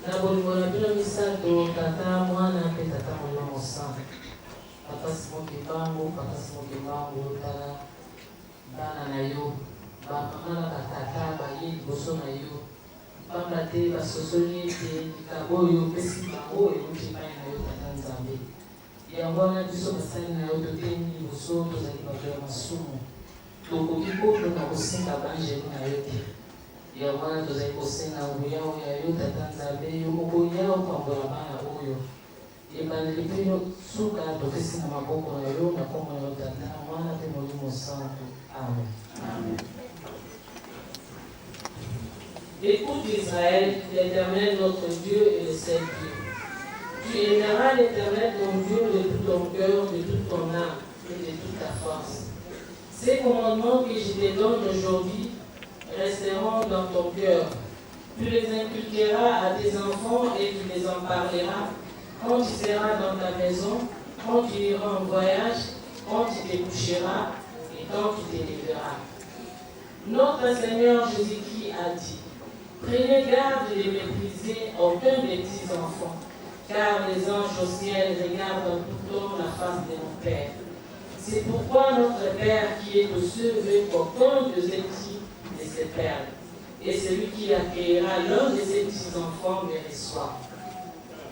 Na bolingo na bino misato tata mwana mpe tata molimo mosantu. Papa Simon Kimbangu, Papa Simon Kimbangu, bana na yo, bamama na batata baye liboso na yo. Pamba te basosoli ete likambo oyo opesi bango euti epai na yo tata Nzambe. Yango wana biso basali na yo totendi liboso tozali bato ya masumu. Tokoki koto na kosenga banjeli na yo te. Yango wana tozali kosenga nguya oyo ya yo tata Nzambe yo moko ya opambola bana oyo. Ebandeli mpe suka topesi na maboko na yo na kombo na yo tata mwana mpe molimo santu. Amen. Amen. Écoute Israël, l'Éternel notre Dieu est le seul Dieu. Tu aimeras l'Éternel ton Dieu de tout ton cœur, de toute ton âme et de toute ta force. Ces commandements que je te donne aujourd'hui resteront dans ton cœur. Tu les inculqueras à tes enfants et tu les en parleras quand tu seras dans ta maison, quand tu iras en voyage, quand tu te coucheras et quand tu te lèveras. Notre Seigneur Jésus-Christ a dit: prenez garde de mépriser aucun des petits-enfants, car les anges au ciel regardent en tout temps la face de mon Père. C'est pourquoi notre Père qui est aux cieux veut qu'aucun de ses petits ne se perde. Et celui qui accueillera l'un de ses petits-enfants me reçoit.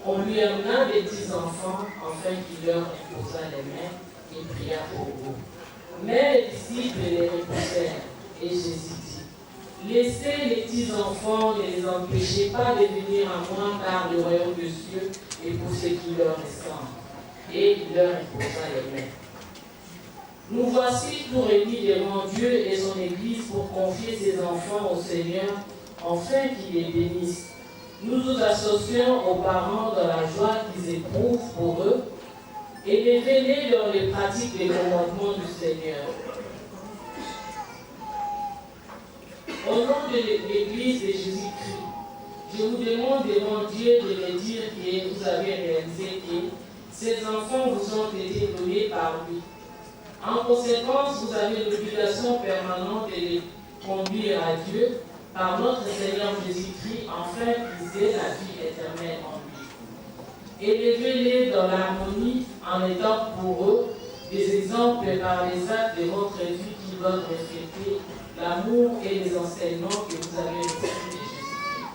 On lui amena des petits-enfants, afin qu'il leur imposa les mains et pria pour eux. Mais les disciples les repoussèrent, et Jésus dit: laissez les petits-enfants, ne les empêchez pas de venir à moi, car le royaume des cieux est pour ceux qui leur ressemblent. Et il leur imposa les mains. Nous voici tout réunis devant Dieu et son Église pour confier ses enfants au Seigneur, afin qu'il les bénisse. Nous nous associons aux parents dans la joie qu'ils éprouvent pour eux et élevez-les dans les pratiques des commandements du Seigneur. Au nom de l'Église de Jésus-Christ, je vous demande devant Dieu de me dire que vous avez réalisé que ces enfants vous ont été donnés par lui. En conséquence, vous avez l'obligation permanente de les conduire à Dieu par notre Seigneur Jésus-Christ, afin qu'ils aient la vie éternelle en lui. Élevez-les dans l'harmonie en étant pour eux des exemples par les actes de votre vie qui doivent refléter l'amour et les enseignements que vous avez reçus de Jésus-Christ.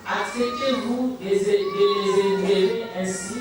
Acceptez-vous de les élever ainsi.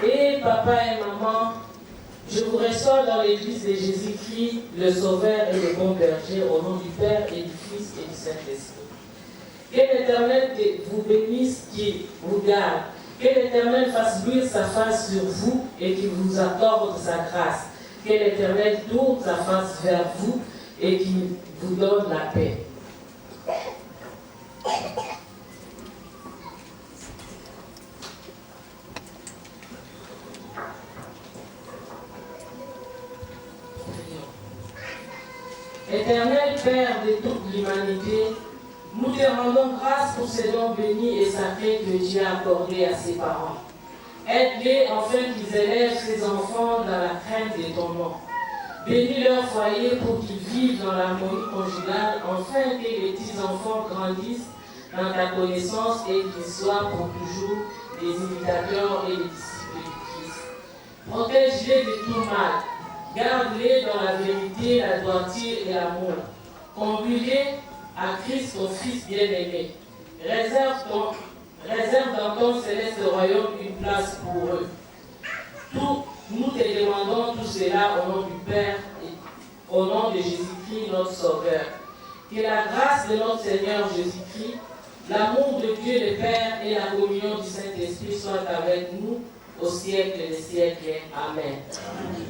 Et papa et maman, je vous reçois dans l'église de Jésus-Christ, le Sauveur et le bon berger, au nom du Père et du Fils et du Saint-Esprit. Que l'Éternel vous bénisse, qu'il vous garde. Que l'Éternel fasse luire sa face sur vous et qu'il vous accorde sa grâce. Que l'Éternel tourne sa face vers vous et qu'il vous donne la paix. Éternel Père de toute l'humanité, nous te rendons grâce pour ces dons bénis et sacrés que Dieu a accordés à ses parents. Aide-les afin qu'ils élèvent ces enfants dans la crainte de ton nom. Bénis leur foyer pour qu'ils vivent dans l'harmonie conjugale, afin que les petits-enfants grandissent dans ta connaissance et qu'ils soient pour toujours des imitateurs et des disciples du Christ. Protège-les de tout mal. Garde-les dans la vérité, la droiture et l'amour. Conduis-les à Christ, ton Fils bien-aimé. Réserve dans ton céleste royaume une place pour eux. Nous te demandons tout cela au nom du Père et au nom de Jésus-Christ, notre Sauveur. Que la grâce de notre Seigneur Jésus-Christ, l'amour de Dieu le Père et la communion du Saint-Esprit soient avec nous au siècle des siècles. Amen. Amen.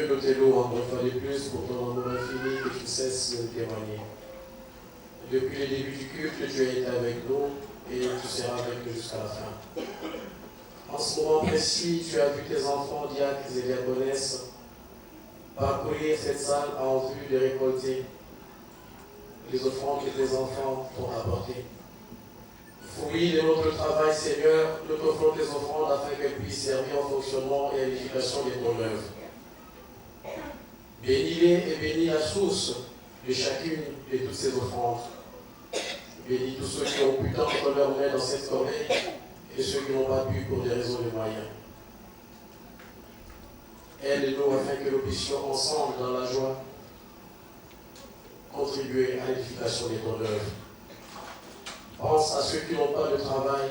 nous te louons une fois de plus pour ton amour infini que tu cesses de témoigner. Depuis le début du culte, tu as été avec nous et tu seras avec nous jusqu'à la fin. En ce moment précis, tu as vu tes enfants, diacres et diaconesses, parcourir cette salle en vue de récolter les offrandes que tes enfants t'ont apportées. Fruit de notre travail, Seigneur, nous t'offrons tes offrandes afin qu'elles puissent servir au fonctionnement et à l'édification de ton œuvre. Bénis-les et bénis la source de chacune de toutes ces offrandes. Bénis tous ceux qui ont pu tendre leur main dans cette corbeille et ceux qui n'ont pas pu pour des raisons de moyens. Aide-nous afin que nous puissions ensemble, dans la joie, contribuer à l'édification de ton œuvre. Pense à ceux qui n'ont pas de travail,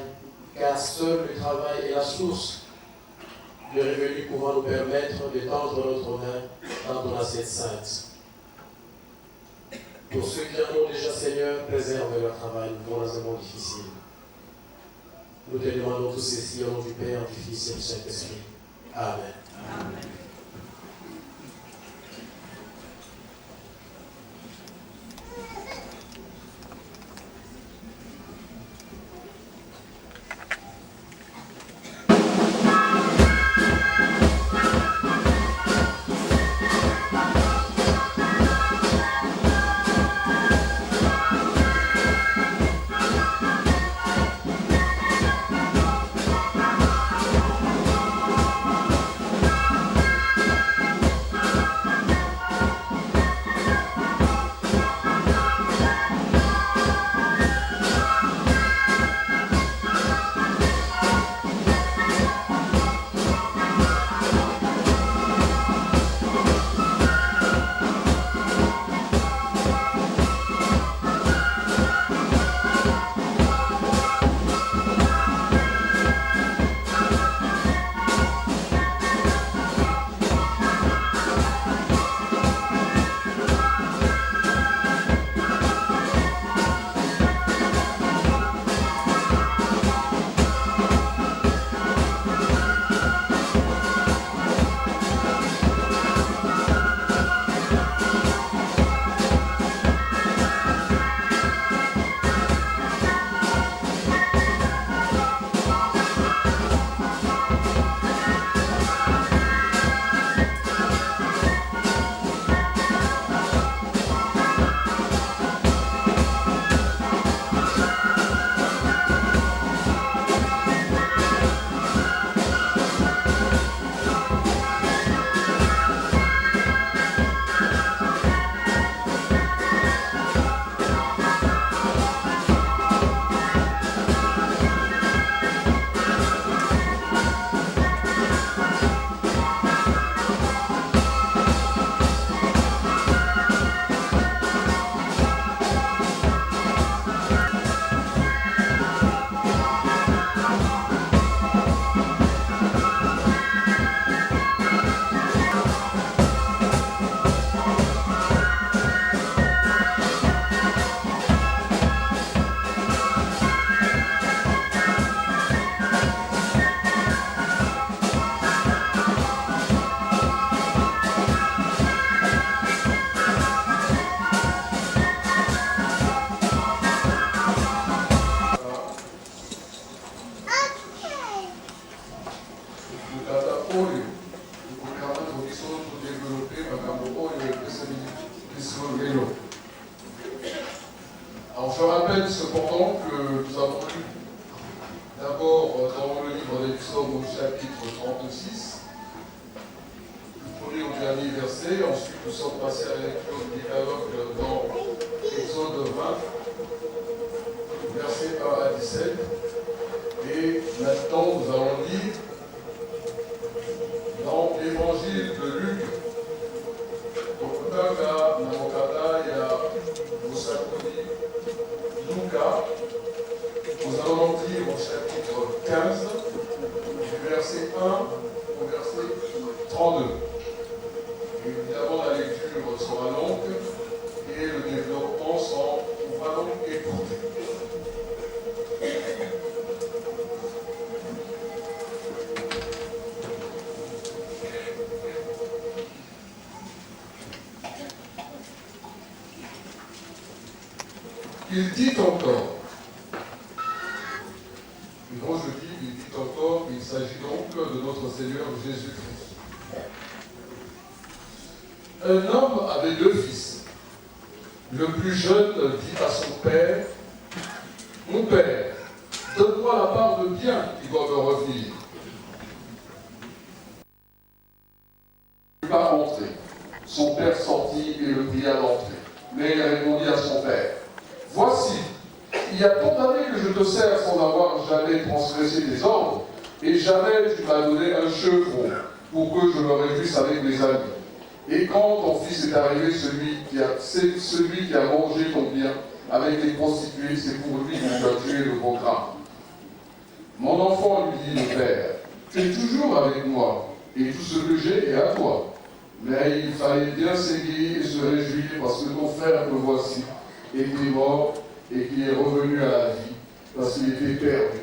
car seul le travail est la source de revenus pouvant nous permettre de tendre notre main dans ton assiette sainte. Pour ceux qui en ont déjà, Seigneur, préserve leur travail dans un monde difficile. Nous te demandons tous ceci au nom du Père, du Fils et du Saint-Esprit. Amen. Amen. Alors je rappelle cependant que nous avons lu d'abord dans le livre des Psaumes au chapitre 36, le premier au dernier verset, ensuite nous sommes passés à la lecture du Décalogue dans Exode 20, versets 1 à 17, et maintenant nous allons lire dans l'évangile de Luc, donc Naga, Namokata et à Mosakoni, Luca, nous allons lire au chapitre 15, du verset 1 au verset 32. Et évidemment, la lecture sera longue et le développement sera donc écourté. Il dit encore, et quand je dis il dit encore, il s'agit donc de notre Seigneur Jésus-Christ. Un homme avait 2 fils. Le plus jeune dit à son père, « Mon père, donne-moi la part de bien qui doit me revenir. » Il ne peut pas entrer. Son père sortit et le pria d'entrer. Mais il répondit à son père, « Voici, il y a tant d'années que je te sers sans avoir jamais transgressé tes ordres, et jamais tu m'as donné un chevreau pour que je me réjouisse avec mes amis. Et quand ton fils est arrivé, celui qui a mangé ton bien avec les prostituées, c'est pour lui que tu as tué le programme. » Mon enfant, lui dit le père, « Tu es toujours avec moi, et tout ce que j'ai est à toi. Mais il fallait bien s'égayer et se réjouir parce que ton frère que voici était mort et qui est revenu à la vie, parce qu'il était perdu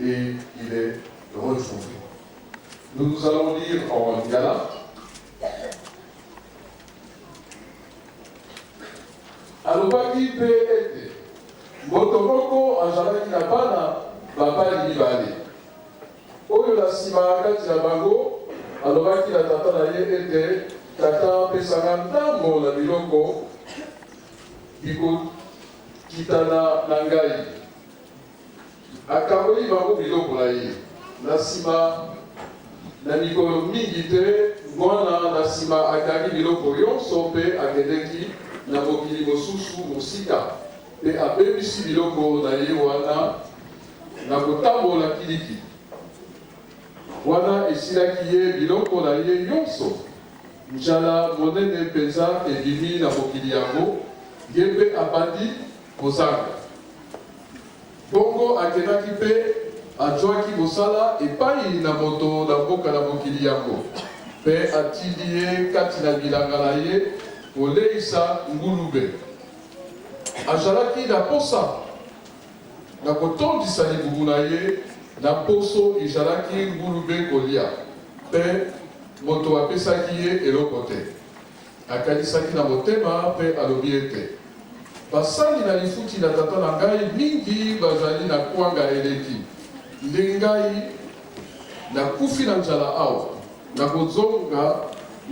et il est retrouvé. » Nous allons lire en Galates. Alobaki mpe ete moto moko azalaki na bana babali mibale oyo na nsima kati na bango alobaki na tata na ye ete tata apesanga ndambo na biloko bikokitana na ngai akangoli bango biloko na ye na nsima na mikolo mingi te mwana na nsima akangi biloko nyonso mpe akendeki na mokili mosusu mosika mpe abebisi biloko na ye wana na kotambola kiliki wana esilaki ye biloko na ye nyonso njala monene mpenza ebimi na mokili yango ye mpe abandi kozanga bongo akendaki mpe azwaki mosala epai na moto na mboka na mokili yango mpe atindi ye kati na bilanga na ye koleisa ngulube azalaki na posa na kotondisa libumu na ye na poso ezalaki ngulube kolia mpe moto apesaki ye eloko te akanisaki na motema mpe alobi ete basali na lifuti na tata na ngai mingi bazali na kwanga eleki nde ngai nakufi na nzala awa nakozonga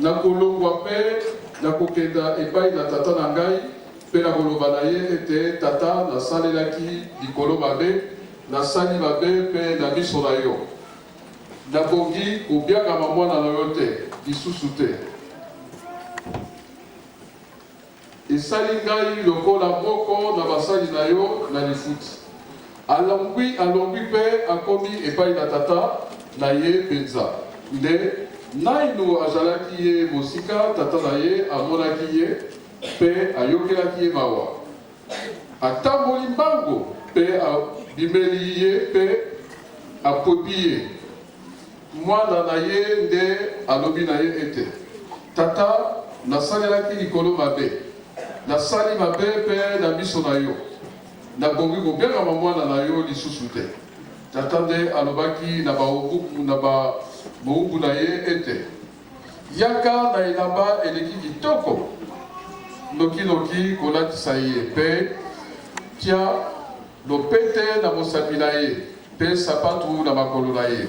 nakolongwa mpe nakokenda epai na tata na ngai mpe nakoloba na ye ete tata nasalelaki likolo mabe nasali mabe mpe na miso na yo nabongi kobiangama mwana na yo te lisusu te esali ngai lokola moko na basali na yo na lifuti alongwi mpe akomi epai na tata na ye mpenza nde naino azalaki ye mosika tata na ye amonaki ye mpe ayokelaki ye mawa atamboli mbango mpe abimeli ye mpe apopi ye mwana na ye nde alobi na ye ete tata nasalelaki likolo mabe nasali mabe mpe na miso na yo nabongi kobiangama mwana na yo lisusu te tata nde alobaki na bawumbu na ye ete yaka na elamba eleki kitoko noki kolatisa ye mpe tia lopete na mosapi na ye mpe sapatu na makolo na ye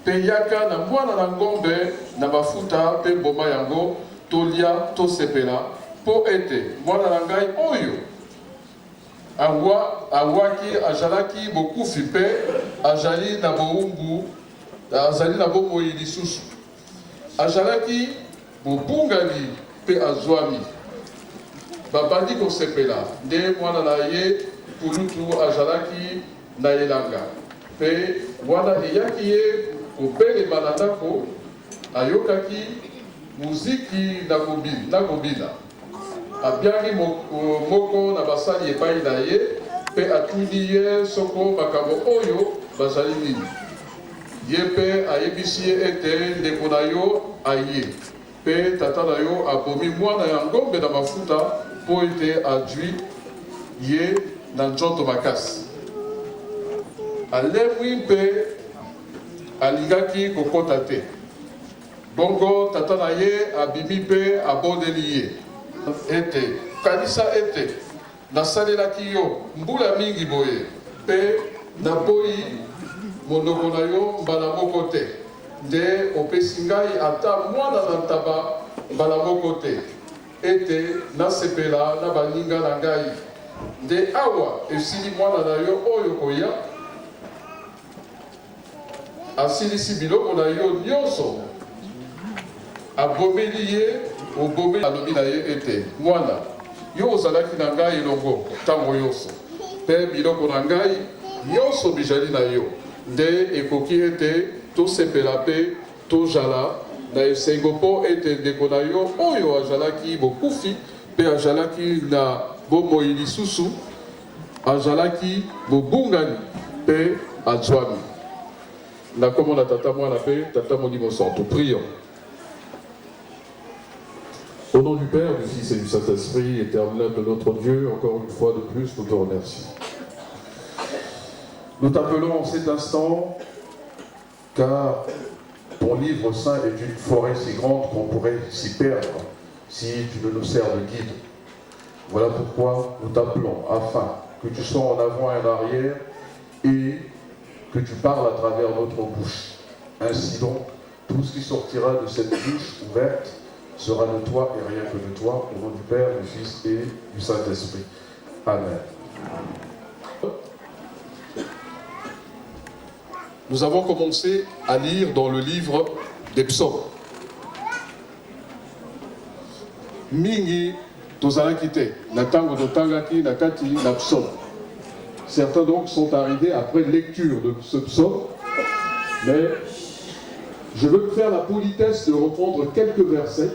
mpe yaka na mwana na ngombe na mafuta mpe mboma yango tolia tosepela mpo ete mwana na ngai oyo awaki azalaki bokufi mpe azali na bowumbu azali na bomoi lisusu azalaki bobungani mpe azwami babandi kosepela nde mwana na ye kulutu azalaki na elanga mpe wana eyaki ye kobelema na ndako ayokaki muziki na kobina abiangi moko na basali epai na ye mpe atuni ye soko makambo oyo bazali nini ye mpe ayebisi ye ete ndeko na yo aye mpe tata na yo abomi mwana ya ngombe na mafuta mpo ete azwi ye na nzoto makasi alemwi mpe alingaki kokota te bongo tata na ye abimi mpe abondeli ye ete kanisa ete nasalelaki yo mbula mingi boye mpe naboyi monoko na yo mbala moko te nde opesi ngai ata mwana na ntaba mbala moko te ete nasepela na baninga na ngai nde awa esili mwana na yo oyo koya asilisi biloko na yo nyonso abomeli ye obomeli alobi na ye ete mwana yo ozalaki na ngai elongo ntango nyonso mpe biloko na ngai nyonso bizali na yo nde ekoki ete tosepela mpe tozala na esengo mpo ete ndeko na yo oyo azalaki bokufi mpe azalaki na bomoi lisusu azalaki bobungani mpe azwami. Na kombo na tata mwana mpe tata molimo santo. Prions. Au nom du Père, du Fils et du Saint-Esprit, éternel de notre Dieu, encore une fois de plus, nous te remercions. Nous t'appelons en cet instant, car ton livre saint est une forêt si grande qu'on pourrait s'y perdre si tu ne nous sers de guide. Voilà pourquoi nous t'appelons, afin que tu sois en avant et en arrière et que tu parles à travers notre bouche. Ainsi donc, tout ce qui sortira de cette bouche ouverte sera de toi et rien que de toi, au nom du Père, du Fils et du Saint-Esprit. Amen. Nous avons commencé à lire dans le livre des psaumes. Mingi tozalaki te, na tango totangaki na kati na psaume. Certains donc sont arrivés après lecture de ce psaume, mais je veux me faire la politesse de reprendre quelques versets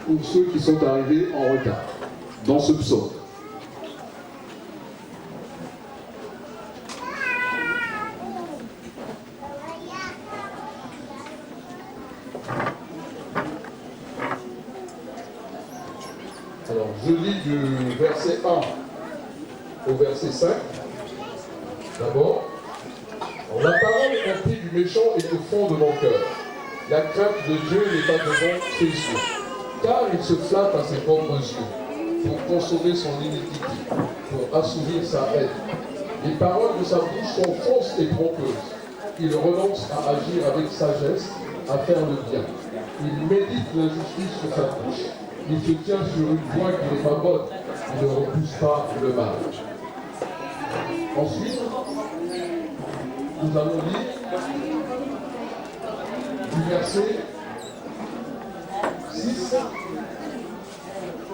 pour ceux qui sont arrivés en retard dans ce psaume. Alors, je lis du verset 1 au verset 5. D'abord, la parole emplie du méchant est au fond de mon cœur. La crainte de Dieu n'est pas devant ses yeux, car il se flatte à ses propres yeux pour consommer son iniquité, pour assouvir sa haine. Les paroles de sa bouche sont fausses et trompeuses. Il renonce à agir avec sagesse, à faire le bien. Il médite l'injustice sur sa bouche. Il se tient sur une voie qui n'est pas bonne. Il ne repousse pas le mal. Ensuite, nous allons lire du verset 6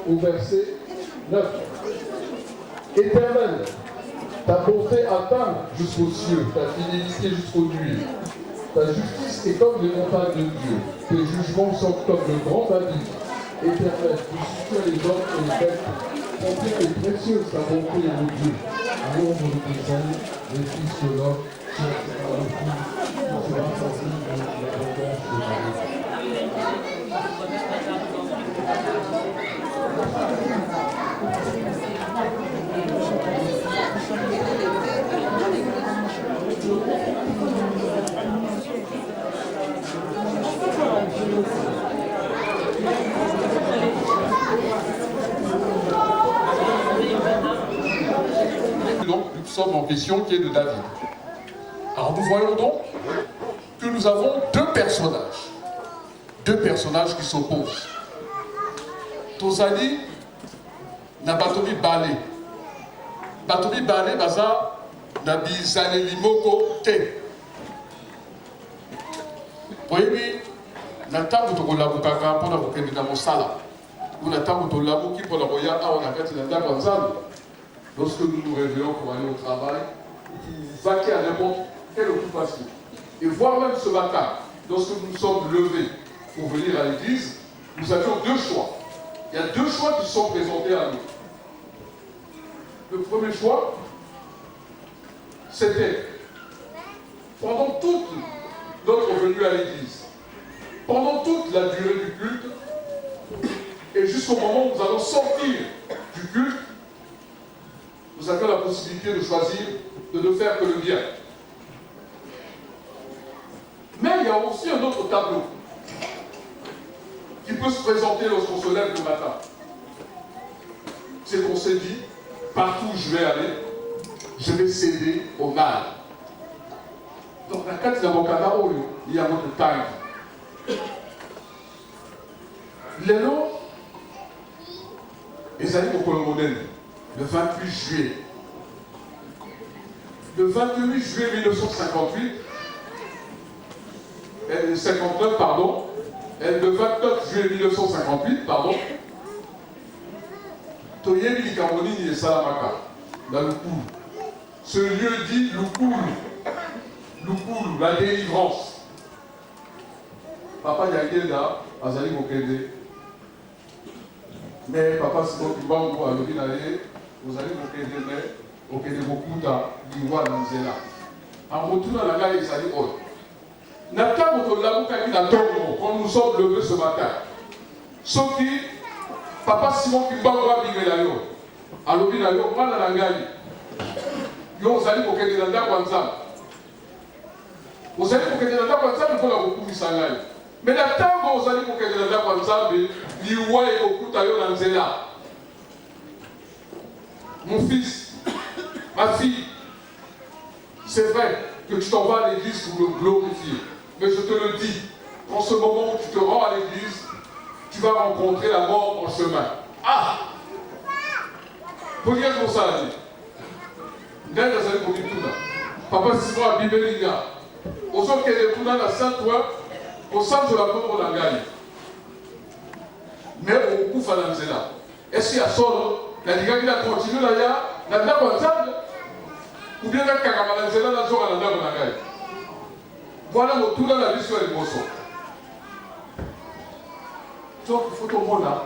au verset 9. Éternel, ta bonté atteint jusqu'aux cieux, ta fidélité jusqu'aux nuées. Ta justice est comme les montagnes de Dieu. Tes jugements sont comme de grands abîmes. Éternel, tu soutiens les hommes et les bêtes. Combien est précieuse ta bonté, mon Dieu. À l'ombre de tes ailes, les fils de l'homme cherchent à le fils. Tu seras sensible à l'abondance de ta vie. Donc, du psaume en question qui est de David. Alors nous voyons donc que nous avons deux personnages qui s'opposent. Tozali na batobi balé. Batobi balé baza na bizaleli moko te. Voyez, na tango tokolabukaka mpona kokende na mosala. Ou na tango tolabuki mpona koya awa na kati na ndako ya Nzambe. Lorsque nous nous réveillons pour aller au travail, pour vaquer à n'importe quelle occupation. Et voire même ce matin, lorsque nous sommes levés pour venir à l'église, nous avions deux choix. Il y a deux choix qui sont présentés à nous. Le premier choix, c'était, pendant toute notre venue à l'église, pendant toute la durée du culte, et jusqu'au moment où nous allons sortir du culte, nous avions la possibilité de choisir de ne faire que le bien. Mais il y a aussi un autre tableau qui peut se présenter lorsqu'on se lève le matin. C'est qu'on s'est dit, partout où je vais aller, je vais céder au mal. Donc, la carte d'avocat, il y a votre taille. Les noms, ils allaient au Colomodène, le 28 juillet. Le 28 juillet 1958, 59, pardon, et le 29 juillet 1958, pardon, Toyebi Likamoni et Salamaka, dans Lukulu. Ce lieu dit Lukulu, la délivrance. Papa Yagenda, Azali Mokende. Mais papa Simon Kibango a levé d'aller, vous allez Mokende, mais Mokende Mokuta, Liwa Nanzela. En retournant la gare, il s'est dit, oh. Nathan Mokolamuka qui n'a tombé quand nous sommes levés ce matin. Sauf que papa Simon Kibango a bigé la yo. A levé la yo, moi dans la gare. Yo, vous allez Mokende Nanda Kwanzam. Vous allez Mokende Nanda Kwanzam, il faut la beaucoup misangaï. Mais Nathan, vous allez Mokende Nanda Kwanzam, Liwa et Okuta yo Nanzela. Mon fils, ma fille, c'est vrai que tu t'en vas à l'église pour le glorifier. Mais je te le dis, en ce moment où tu te rends à l'église, tu vas rencontrer la mort en chemin. Ah! Regarde mon ça. D'ailleurs, ça allait pour tout là. Papa Simon a Bibéliga. Au son qu'elle est tout dans la Sainte-Oie, au centre de la pauvre de la gagne. Mais au coup, Falanzela. Est-ce qu'il y a solo? La Liga qui a continué là, la dame ensemble? Ou bien la Kakamanzela, la zone à la dame en gagne. Voilà le tout dans la vie sur les moissons. Donc, il faut tout le monde là.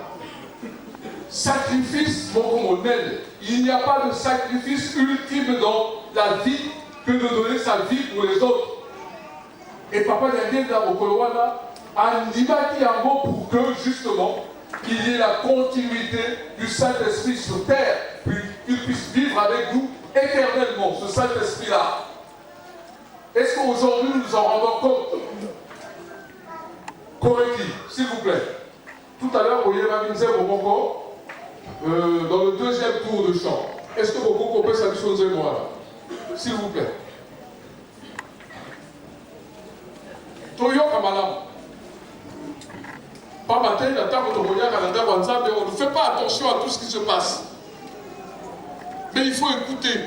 Sacrifice, mon aide. Il n'y a pas de sacrifice ultime dans la vie que de donner sa vie pour les autres. Et papa Yagé dans au Kolowana a dit un mot pour que justement il y ait la continuité du Saint-Esprit sur terre, puis qu'il puisse vivre avec nous éternellement, ce Saint-Esprit-là. Est-ce qu'aujourd'hui nous nous en rendons compte? Koreki, s'il vous plaît. Tout à l'heure, vous voyez Maminze Boboko dans le deuxième tour de chant. Est-ce que Boboko peut s'habituer moi là? S'il vous plaît. Toyo Kamalam. Pas matin, la table de Roya Canada, on ne fait pas attention à tout ce qui se passe. Mais il faut écouter.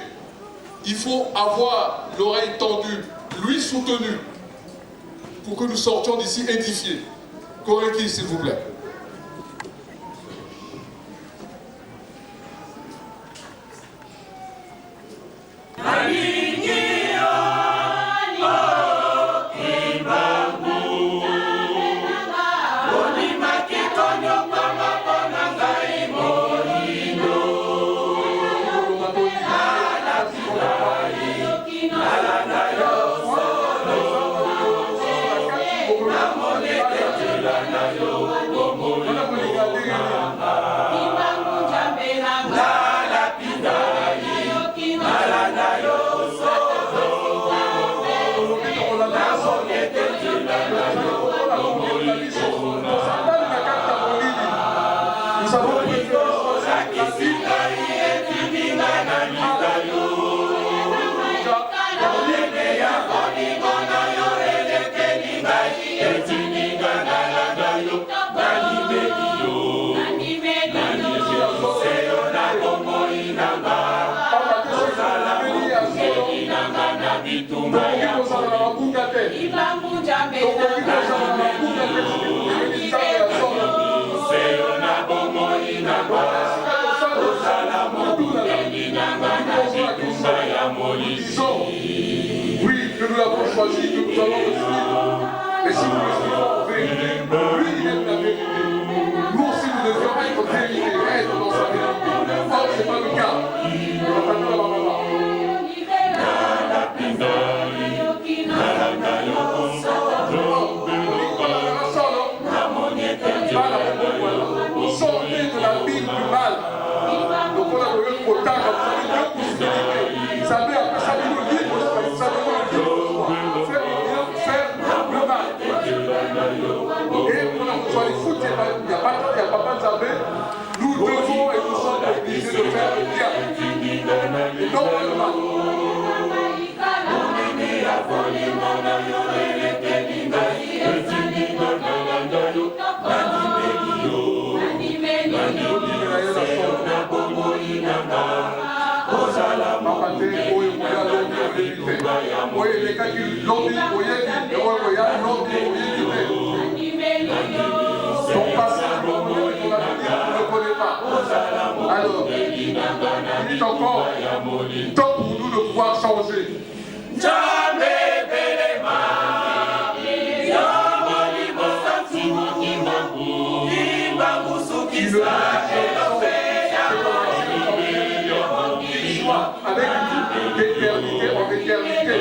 Il faut avoir l'oreille tendue, lui soutenu, pour que nous sortions d'ici édifiés. Koreki, s'il vous plaît. Oui, que nous l'avons choisi, que nous allons le suivre. Et si nous le suivons, lui, il est la vérité. Nous aussi, nous devions être vérité, être dans sa vérité. Or, ce n'est pas le cas. Sortez de la vie du mal. Donc on a le quota, vous savez, après ça, nous le livre, vous savez, faire le mal. Et on a besoin de foot, il n'y a pas de Nzambé. Nous devons et nous sommes obligés de faire le bien. Alors, il est encore temps pour nous de pouvoir changer. Avec d'éternité en éternité.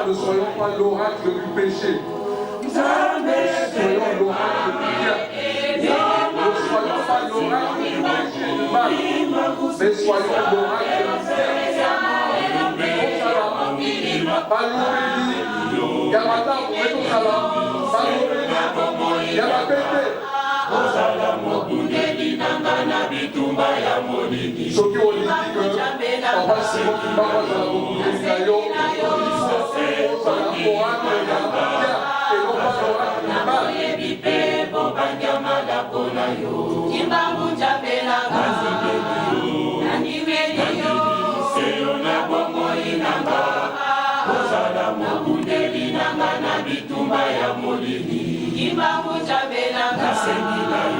Ne soyons pas l'oracle du péché. Soyons l'oracle du bien. Ne soyons pas l'oracle du péché du mal, mais soyons l'oracle du bien. Balobeli, Yamata, Metosala, Balobeli, Yamapete. Soki oliki que papa Simon qui va voir la Bobuleli na yo, ozala oracle ya bien et non pas oracle du mal.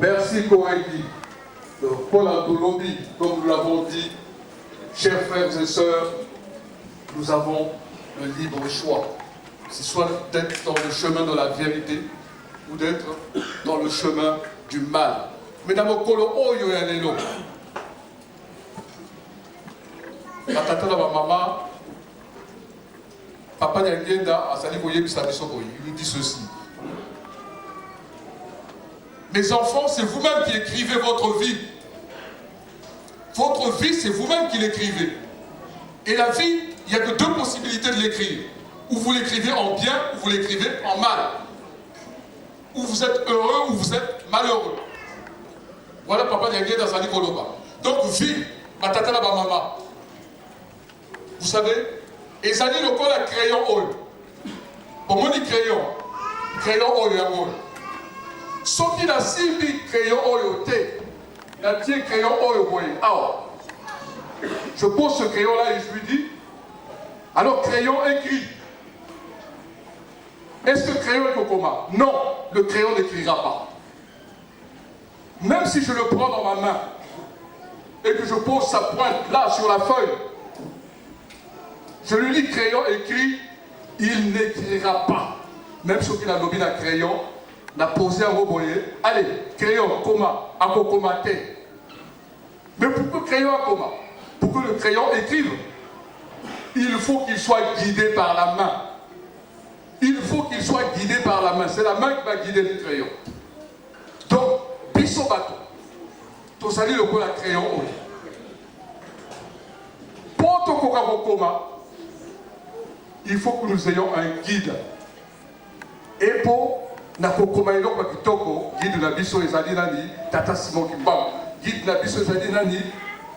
Merci Korebi, Paul Antolobi, comme nous l'avons dit, chers frères et sœurs, nous avons le libre choix. C'est soit d'être dans le chemin de la vérité ou d'être dans le chemin du mal. Mesdames, Kolo Oyo Yanelo. Ma tata ma maman, papa Nyangenda, Asali Boye Bisabisobo, il nous dit ceci. Mes enfants, c'est vous-même qui écrivez votre vie. Votre vie, c'est vous-même qui l'écrivez. Et la vie, il n'y a que deux possibilités de l'écrire. Ou vous l'écrivez en bien, ou vous l'écrivez en mal. Ou vous êtes heureux, ou vous êtes malheureux. Voilà papa Nyangé dans Sani Koloba. Donc vie, ma tata ma maman. Vous savez, et ça dit le col à crayon oil. Pour moi, dit crayon oil et oil. Sauf qu'il a simbi crayon oil au thé. Il a tiré crayon oil au ah. Je pose ce crayon là et je lui dis, alors crayon écrit. Est-ce que le crayon est au coma? Non, le crayon n'écrira pas. Même si je le prends dans ma main et que je pose sa pointe là sur la feuille, je lui dis crayon écrit, il n'écrira pas. Même si il a lobby un crayon, n'a posé un roboyer. Allez, crayon, coma, à comaté. Mais pourquoi crayon à coma? Pour que le crayon écrive. il faut qu'il soit guidé par la main. Il faut qu'il soit guidé par la main. C'est la main qui va guider le crayon. Donc, biso bateau. Tu salis le crayon. Pour ton coma, il faut que nous ayons un guide. Et pour na kokoma eloko kitoko, guide na biso ezali nani, Tata Simon Kimbangu. Guide na biso ezali nani,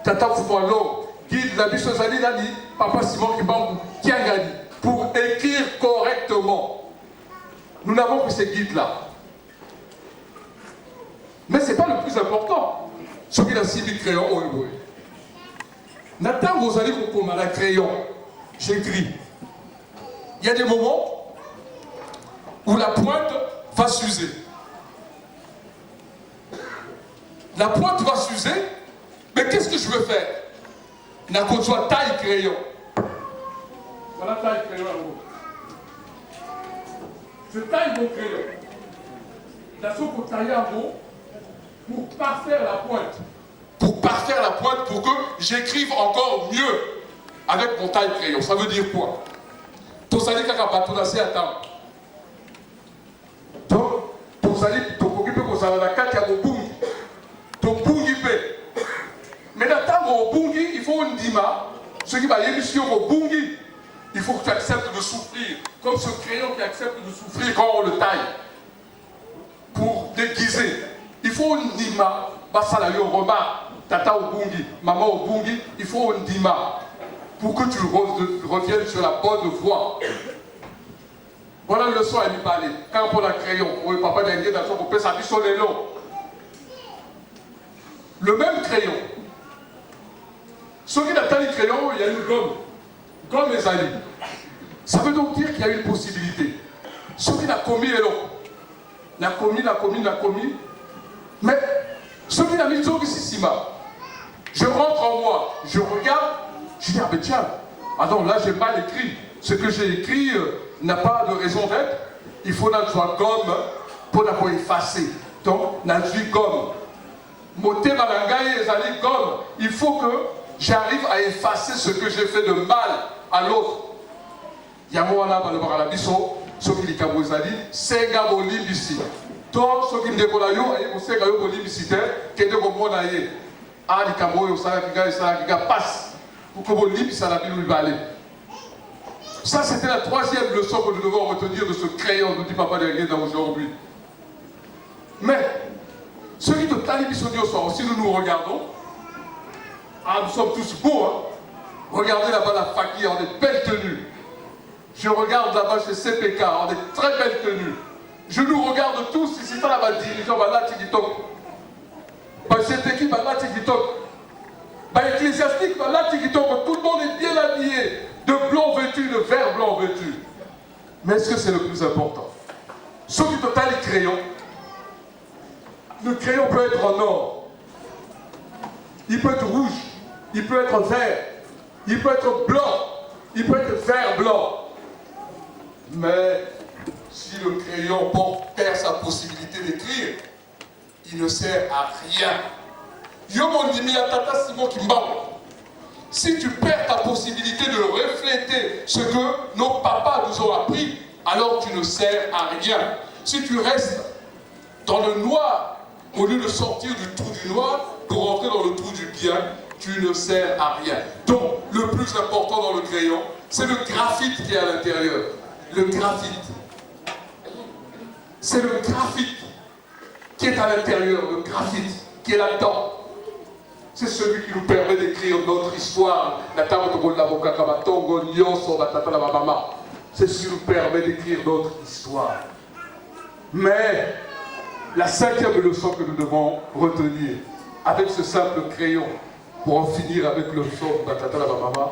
Tata Foualo. Guide na biso ezali nani, Papa Simon Kimbangu Kiangani. Pour écrire correctement. Nous n'avons que ces guides-là. Mais ce n'est pas le plus important. Ce qui a ciblé crayon au hébreu. Nathan, vous allez vous commander un crayon. J'écris. Il y a des moments où la pointe va s'user. La pointe va s'user, mais qu'est-ce que je veux faire? N'a qu'on soit taille crayon. Voilà taille crayon à vous. Je taille mon crayon. La chose pour tailler en haut, pour parfaire la pointe. Pour parfaire la pointe, pour que j'écrive encore mieux avec mon taille crayon. Ça veut dire quoi? Tout ça dit qu'à bateau d'assez à temps. Donc, tout ça dit, tu peux que ça va la carte à mon bungi. Ton bungi paie. Mais dans le temps, mon bungi, il faut une dima. Ce qui va y aller sur mon bungi, il faut que tu acceptes de souffrir. Comme ce crayon qui accepte de souffrir quand on le taille. Pour déguiser. Il faut une dima. Basalayo Roma, Tata Obungi, Maman Obungi, il faut une dima. Pour que tu reviennes sur la bonne voie. Voilà le leçon à lui parler. Quand on a crayon, pour le papa d'Indien, on peut s'habiller sur les longs. Le même crayon. Ce qui n'a pas le crayon, il y a une gomme. Gomme les amis. Ça veut donc dire qu'il y a une possibilité. Ce qui n'a commis est long. N'a commis. Mais ce qui n'a mis ici, je rentre en moi, je regarde, je dis, ah ben tiens, attends, là j'ai mal écrit. Ce que j'ai écrit n'a pas de raison d'être. Il faut que soit gomme pour l'avoir effacé. Donc, n'a gomme. Moté malangaï et zali gomme. Il faut que j'arrive à effacer ce que j'ai fait de mal à l'autre. Yamoana balabara biso, ce qui dit kabozali, c'est gabolim ici. Donc, ce qui me dit que c'est gabolim ici, qui est de mon aïe. Ah, les Camerounais, ça passe. Pour que vous libre, ça n'a plus lui aller. Ça, c'était la troisième leçon que nous devons retenir de ce crayon, nous dit Papa de Guéda aujourd'hui. Mais, ce qui te talibisonne au soir, si nous nous regardons, ah, nous sommes tous beaux, hein. Regardez là-bas la Fakir en des belles tenues. Je regarde là-bas chez CPK en des très belles tenues. Je nous regarde tous, ici, là-bas, dirigeant, là, TikTok. Cette équipe, là, TikTok. Ecclésiastique, là, TikTok, tout le monde est bien habillé, de blanc vêtu, de vert blanc vêtu. Mais est-ce que c'est le plus important? Ce qui total les crayons, le crayon peut être en or, il peut être rouge, il peut être vert, il peut être blanc, il peut être vert blanc. Mais si le crayon perd sa possibilité d'écrire, il ne sert à rien. Yo mon dimi à Tata Simon Kimbangu. Si tu perds ta possibilité de refléter ce que nos papas nous ont appris, alors tu ne sers à rien. Si tu restes dans le noir, au lieu de sortir du trou du noir pour rentrer dans le trou du bien, tu ne sers à rien. Donc, le plus important dans le crayon, c'est le graphite qui est à l'intérieur. Le graphite. C'est le graphite qui est à l'intérieur, le graphite qui est là-dedans. C'est celui qui nous permet d'écrire notre histoire. C'est ce qui nous permet d'écrire notre histoire. Mais la cinquième leçon que nous devons retenir avec ce simple crayon, pour en finir avec le son de Batata la Mama,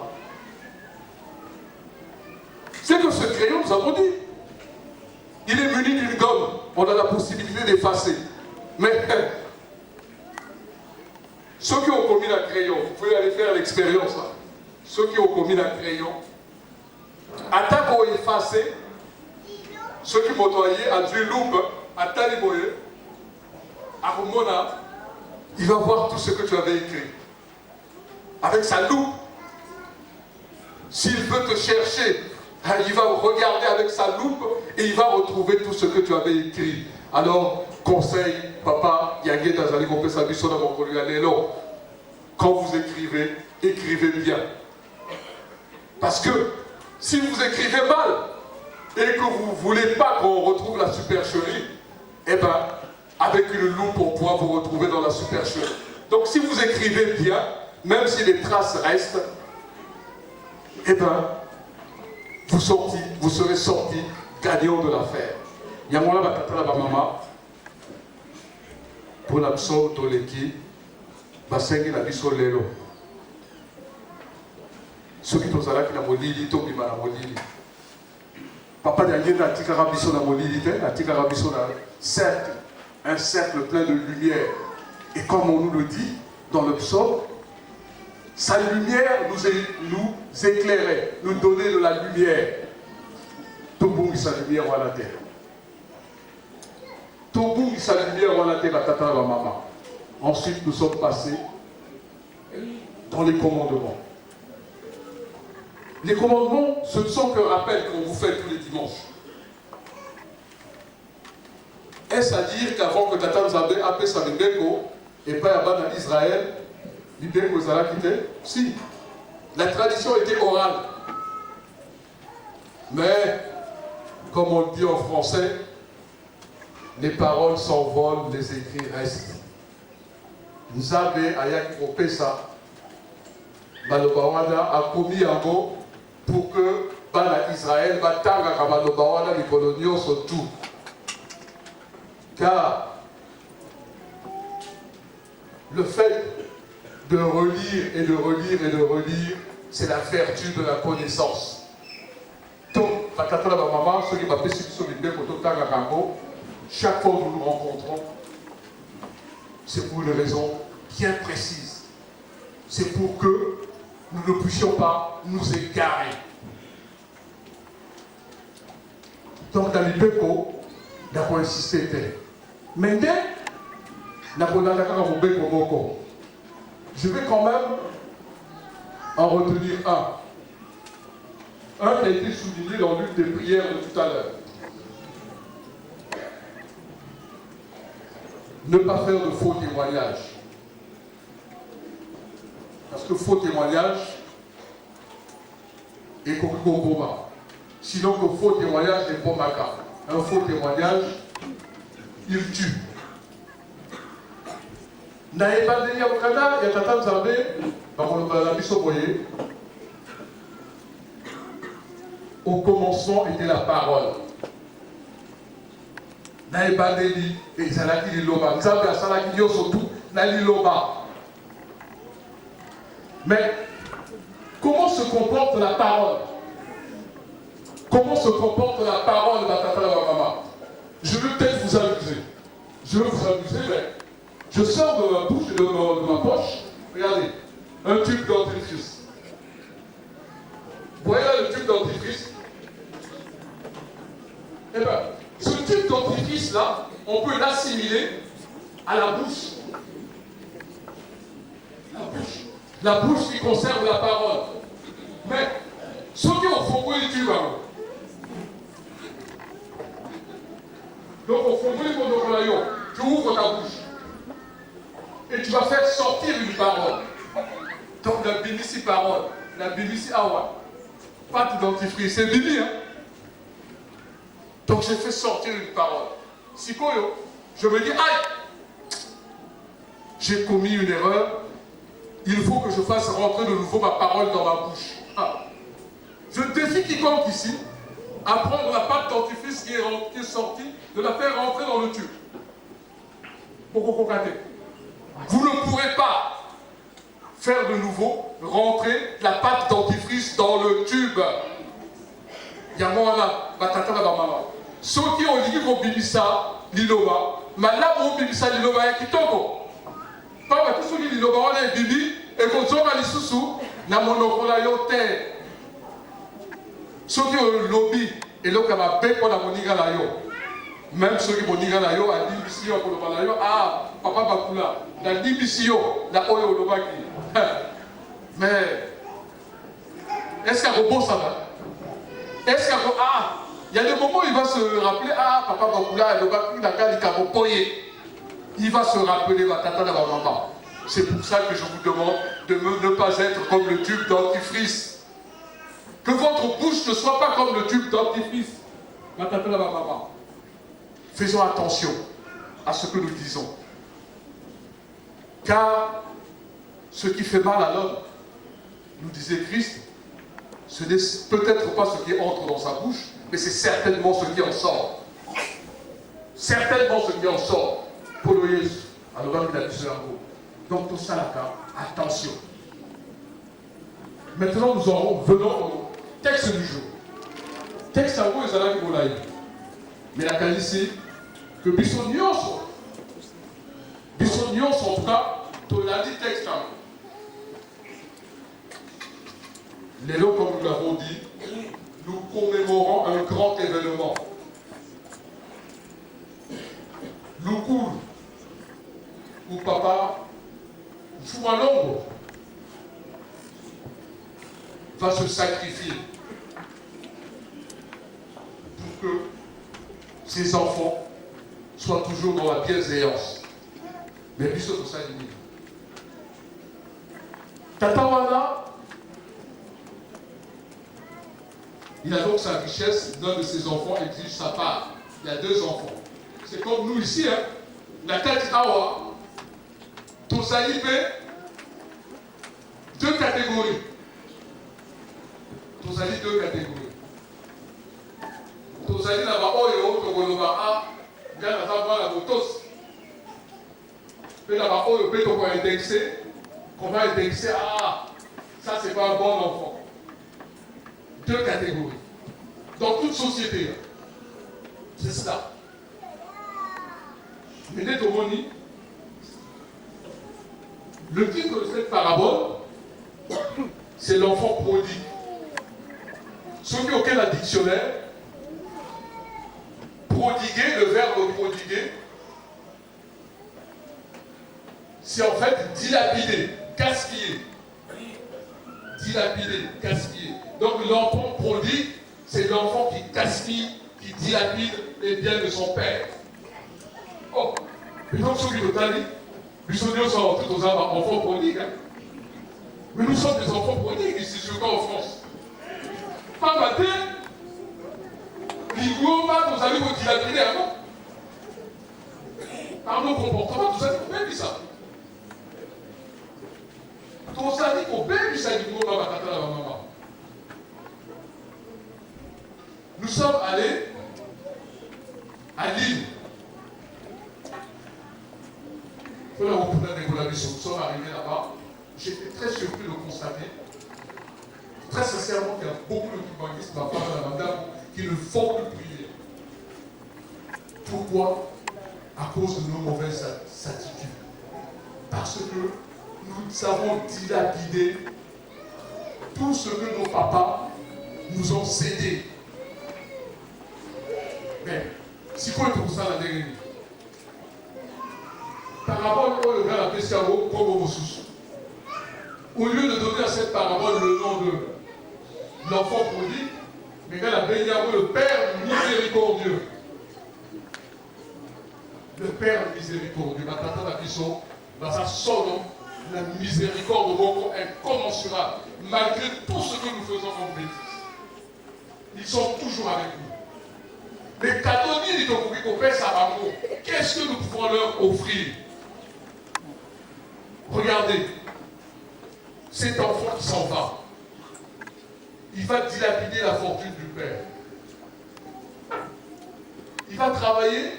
c'est que ce crayon, nous avons dit, il est muni d'une gomme. On a la possibilité d'effacer. Mais ceux qui ont commis un crayon, vous pouvez aller faire l'expérience. Hein. Ceux qui ont commis un crayon, attaque ou effacer, ceux qui m'ont envoyé à Dieu loupe, à Taliboye, à Rumona, il va voir tout ce que tu avais écrit. Avec sa loupe, S'il veut te chercher, il va regarder avec sa loupe et il va retrouver tout ce que tu avais écrit. Alors, conseil, papa, quand vous écrivez, écrivez bien. Parce que si vous écrivez mal et que vous ne voulez pas qu'on retrouve la supercherie, eh bien, avec une loupe, on pourra vous retrouver dans la supercherie. Donc si vous écrivez bien, même si les traces restent, eh bien, vous serez sorti gagnant de l'affaire. Yamona bakatala ba mama pour la pso toleki basengi na biso lelo. Soki tozalaki na molili to bima na molili. Papa Daniel atikaka biso na molili te, atikaka biso na cercle, un cercle plein de lumière. Et comme on nous le dit dans le psaume, sa lumière nous éclairait, nous donnait de la lumière. Tout bon, sa lumière à la terre. Tout bon, sa lumière à la terre, à tata la maman. Ensuite, nous sommes passés dans les commandements. Les commandements, ce ne sont qu'un rappel qu'on vous fait tous les dimanches. Est-ce à dire qu'avant que Tata Nzambe appelle sa Bibeko et pas Abba dans Israël, Bibeko Zala quitté? Si. La tradition était orale. Mais, comme on le dit en français, les paroles s'envolent, les écrits restent. Nzambe ayaki kopesa baloba wana akomi yango pour que bana Israël batangaka baloba wana mikolo nyonso tout. Car le fait de relire et de relire et de relire, c'est la vertu de la connaissance. Donc, chaque fois que nous nous rencontrons, c'est pour une raison bien précise. C'est pour que nous ne puissions pas nous égarer. Donc, dans les Beko, d'accord, insister. Maintenant, je vais quand même en retenir un. Un qui a été souligné dans l'une des prières de tout à l'heure. Ne pas faire de faux témoignages. Parce que faux témoignage est comme un. Sinon, que faux témoignage n'est pas macabre. Un faux témoignage, il tue. Naïbandé Yabokana, il y a Tata Nzambe, au commencement était la parole. Naïbandé dit, et Zalaki Liloba, Nzambe a Salaki Yosotu, Naliloba. Mais, comment se comporte la parole? Comment se comporte la parole de Tata Mama? Je veux peut-être vous amuser. Je veux vous amuser, mais je sors de ma bouche, de ma poche, regardez, un tube dentifrice. Vous voyez là le tube dentifrice? Eh bien, ce tube dentifrice là, on peut l'assimiler à la bouche. La bouche qui conserve la parole. Mais, ceux qui ont fondé les tubes, donc au fond de mon tu ouvres ta bouche et tu vas faire sortir une parole. Donc la bimisi parole, la bimisi awa, pas de dentifrice, c'est bimi hein. Donc j'ai fait sortir une parole. Si je me dis aïe, j'ai commis une erreur, il faut que je fasse rentrer de nouveau ma parole dans ma bouche. Ah. Je défie quiconque ici à prendre la pâte dentifrice qui est sortie, de la faire rentrer dans le tube. Vous ne pourrez pas faire de nouveau rentrer la pâte dentifrice dans le tube. Yamona, batata la mama. Ceux qui ont dit qu'on bimisa, liloba, malabo bimisa liloba ya kitoko. Pas tout ce qui liloba on est bibi et qu'on zonga li susu na monokola yote. Ceux qui ont lobby et l'eau qui m'a payé pour la moniga la yo. Même ceux qui moniga la yo a dit ici pour le balayo, ah, papa Bakula, la dit ici yo, la oyo lobaki. Mais Est-ce qu'il y a un bon ça va? Est-ce qu'il y a un... Ah, il y a des moments où il va se rappeler, ah, papa Bakula, il va se rappeler, maman. C'est pour ça que je vous demande de ne pas être comme le tube dentifrice. Que votre bouche ne soit pas comme le tube dentifrice. Maman. Faisons attention à ce que nous disons. Car ce qui fait mal à l'homme, nous disait Christ, ce n'est peut-être pas ce qui entre dans sa bouche, mais c'est certainement ce qui en sort. Certainement ce qui en sort. Pour le Jésus. Alors, il a dit cela. Donc, tout ça, là, attention. Maintenant, venons au texte du jour. Texte à vous, ils allaient vous l'air. Mais la qualité, que Bissonios, en tout cas, tu l'as dit texte à vous. Les lots, comme nous l'avons dit, nous commémorons un grand événement. Nous coule, où papa, Foualongo, va se sacrifier pour que ses enfants soient toujours dans la bienséance. Mais lui, c'est pour ça qu'il dit. Tatawana, il a donc sa richesse, l'un de ses enfants exige sa part. Il y a 2 enfants. C'est comme nous ici, hein. La tête Awa, Tosalipé, 2 catégories. Tosali 2 catégories. Tosali na ba oyo, tokoloba a, nga na zamba la botos. Pe na ba oyo, pe toko indexé. Comment indexer? Ah, ça c'est pas un bon enfant. 2 catégories. Dans toute société, c'est cela. Mais net au moni, le titre de cette parabole, c'est l'enfant prodigue. Ceux qui ont auquel un dictionnaire, prodiguer, le verbe prodiguer, c'est en fait dilapider, gaspiller. Dilapider, gaspiller. Donc l'enfant prodigue, c'est l'enfant qui gaspille, qui dilapide les biens de son père. Oh, mais donc ceux qui nous disent, nous sommes tous aux enfants prodigues. Hein? Mais nous sommes des enfants prodigues ici, surtout en France. Pas matin, l'igouo, nous allons vous dilapider avant. Par nos comportements, tout ça, vous avez dit ça. Tout ça dit qu'on peut ça du coup, maman. Nous sommes allés à Lille. Nous sommes arrivés là-bas. J'étais très surpris de constater, très sincèrement, qu'il y a beaucoup de humanistes, ma part de la madame, qui ne font que prier. Pourquoi? À cause de nos mauvaises attitudes. Parce que nous avons dilapidé tout ce que nos papas nous ont cédé. Mais, si vous êtes pour ça, la dernière, parabole, le gars appelé Siao, Kobo Sous. Au lieu de donner à cette parabole le nom de l'enfant prodigue, mais gars appelé le Père miséricordieux. Le Père miséricordieux. Maintenant, la question, ça sonne la miséricorde incommensurable, malgré tout ce que nous faisons comme bêtises. Ils sont toujours avec nous. Mais Kadoni dit au Père Saramo, qu'est-ce que nous pouvons leur offrir? Regardez, cet enfant qui s'en va, il va dilapider la fortune du Père. Il va travailler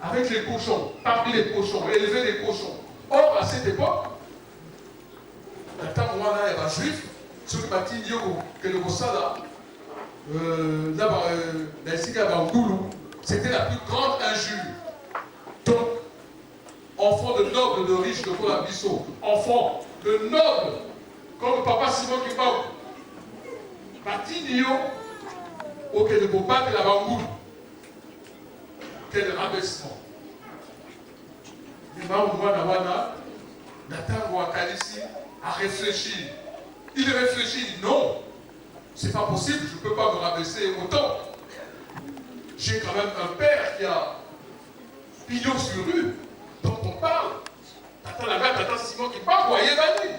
avec les cochons, parmi les cochons, élever les cochons. Or, à cette époque, quand on a un juif, sur le bâti que le Bossada, c'était la plus grande injure. Donc, enfant de noble, de riche, de Kolabiso, enfant de noble, comme papa Simon qui parle, Patinio, auquel ne peut pas que la bangoule. Quel rabaissement. Les mamans, moi, Nawana, Natango, Akalisi, a réfléchi. Il réfléchit, non, c'est pas possible, je ne peux pas me rabaisser autant. J'ai quand même un père qui a pignon sur rue, dont on parle. Tata Laga, Tata Simon qui parle, voyez la nuit.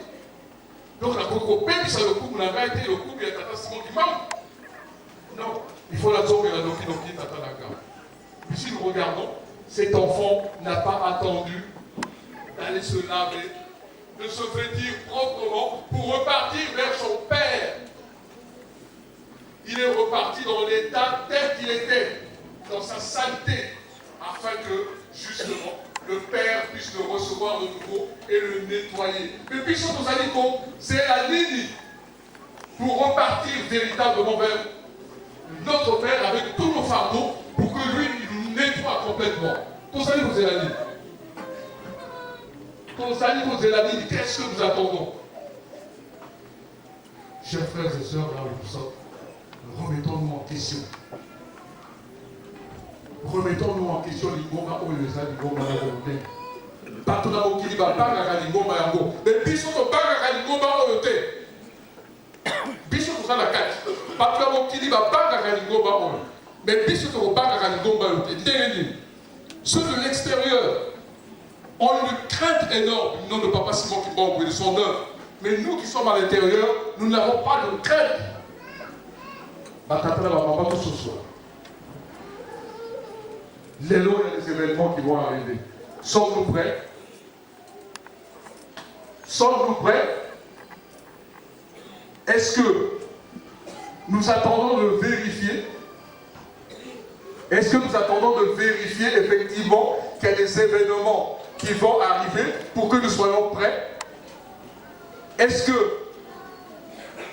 Donc la cocopée, puis ça le couple Laga était le couple, il y a Tata Simon qui manque. Non, il faut la tomber la Noki Noki Tata Laga. Puis si nous regardons, cet enfant n'a pas attendu d'aller se laver, de se vêtir proprement pour repartir vers son père. Il est reparti dans l'état tel qu'il était, dans sa saleté, afin que, justement, le père puisse le recevoir de nouveau et le nettoyer. Mais puis, ce que nous allons dire, c'est la ligne pour repartir véritablement vers notre père avec tous nos fardeaux pour que lui, il nous nettoie complètement. Tout ça, vous allez dire. Qu'est-ce que nous attendons? Chers frères et sœurs, là où nous sommes, remettons-nous en question. Remettons-nous en question l'ingoma ou les l'ingoma la volonté. Partout dans le Kiliba, pas l'ingoma yango. Mais bisous au pas l'ingoma ou le thé. Bisous pour ça la carte. Partout dans le Kiliba, pas l'ingoma ou. Mais bisous au pas l'ingoma ou le thé. Ceux de l'extérieur ont une crainte énorme du nom de Papa Simon qui bombe et de son œuvre. Mais nous qui sommes à l'intérieur, nous n'avons pas de crainte. Tout ce soir. Les lots, il y a des événements qui vont arriver. Sommes-nous prêts? Sommes-nous prêts? Est-ce que nous attendons de vérifier? Est-ce que nous attendons de vérifier effectivement qu'il y a des événements qui vont arriver pour que nous soyons prêts? Est-ce que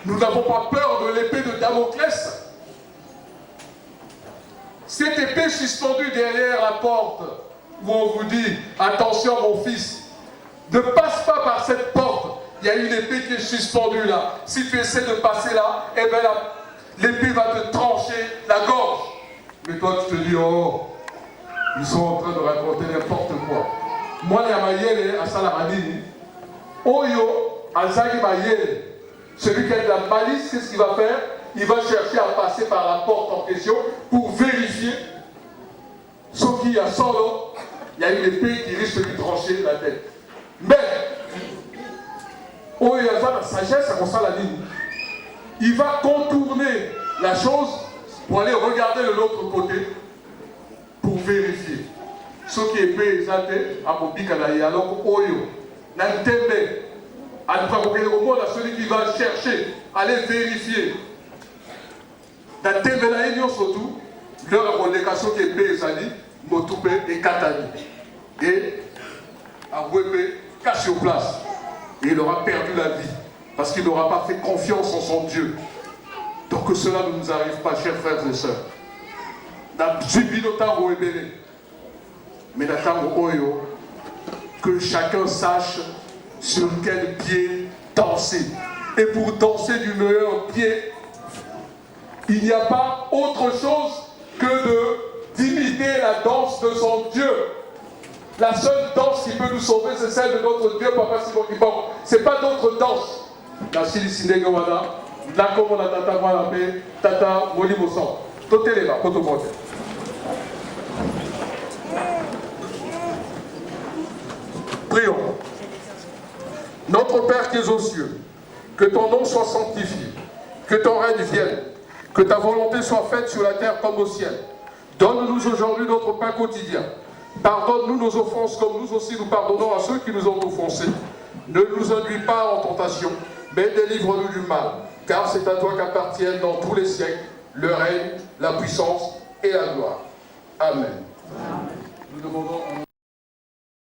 nous n'avons pas peur de l'épée de Damoclès? Cette épée suspendue derrière la porte, où on vous dit, attention mon fils, ne passe pas par cette porte. Il y a une épée qui est suspendue là. Si tu essaies de passer là, eh bien l'épée va te trancher la gorge. Mais toi tu te dis, oh, ils sont en train de raconter n'importe quoi. Moi, il y a Mayele à Salamadini. Oyo, Azagi Mayele. Celui qui a de la malice, qu'est-ce qu'il va faire? Il va chercher à passer par la porte en question pour vérifier. Sauf qu'il y a 100 ans, il y a une épée qui risque de lui trancher la tête. Mais, oh, il y a la sagesse, comme ça la ligne. Il va contourner la chose pour aller regarder de l'autre côté pour vérifier. Ce qui est payé, à Bobikanaï, alors Oyo, Nantembe, à celui qui va chercher, aller vérifier. Dans Tembelaïnion surtout, leur relégation qui est payée, Motoupé et Katani. Et Abouébé caché sur place. Et il aura perdu la vie parce qu'il n'aura pas fait confiance en son Dieu. Donc que cela ne nous arrive pas, chers frères et sœurs. Dans Jubinotango Ebele, mais dans Tango Oyo, que chacun sache sur quel pied danser. Et pour danser du meilleur pied, il n'y a pas autre chose que d'imiter la danse de son Dieu. La seule danse qui peut nous sauver, c'est celle de notre Dieu, Papa Simon Kibon. Ce n'est pas d'autre danse. La Silisindegawada, la Komona Tata Mwanape, Tata Molimosan. Tout est là, tout le monde. Prions. Notre Père qui es aux cieux, que ton nom soit sanctifié, que ton règne vienne, que ta volonté soit faite sur la terre comme au ciel. Donne-nous aujourd'hui notre pain quotidien. Pardonne-nous nos offenses comme nous aussi nous pardonnons à ceux qui nous ont offensés. Ne nous induis pas en tentation, mais délivre-nous du mal. Car c'est à toi qu'appartiennent dans tous les siècles le règne, la puissance et la gloire. Amen. Nous demandons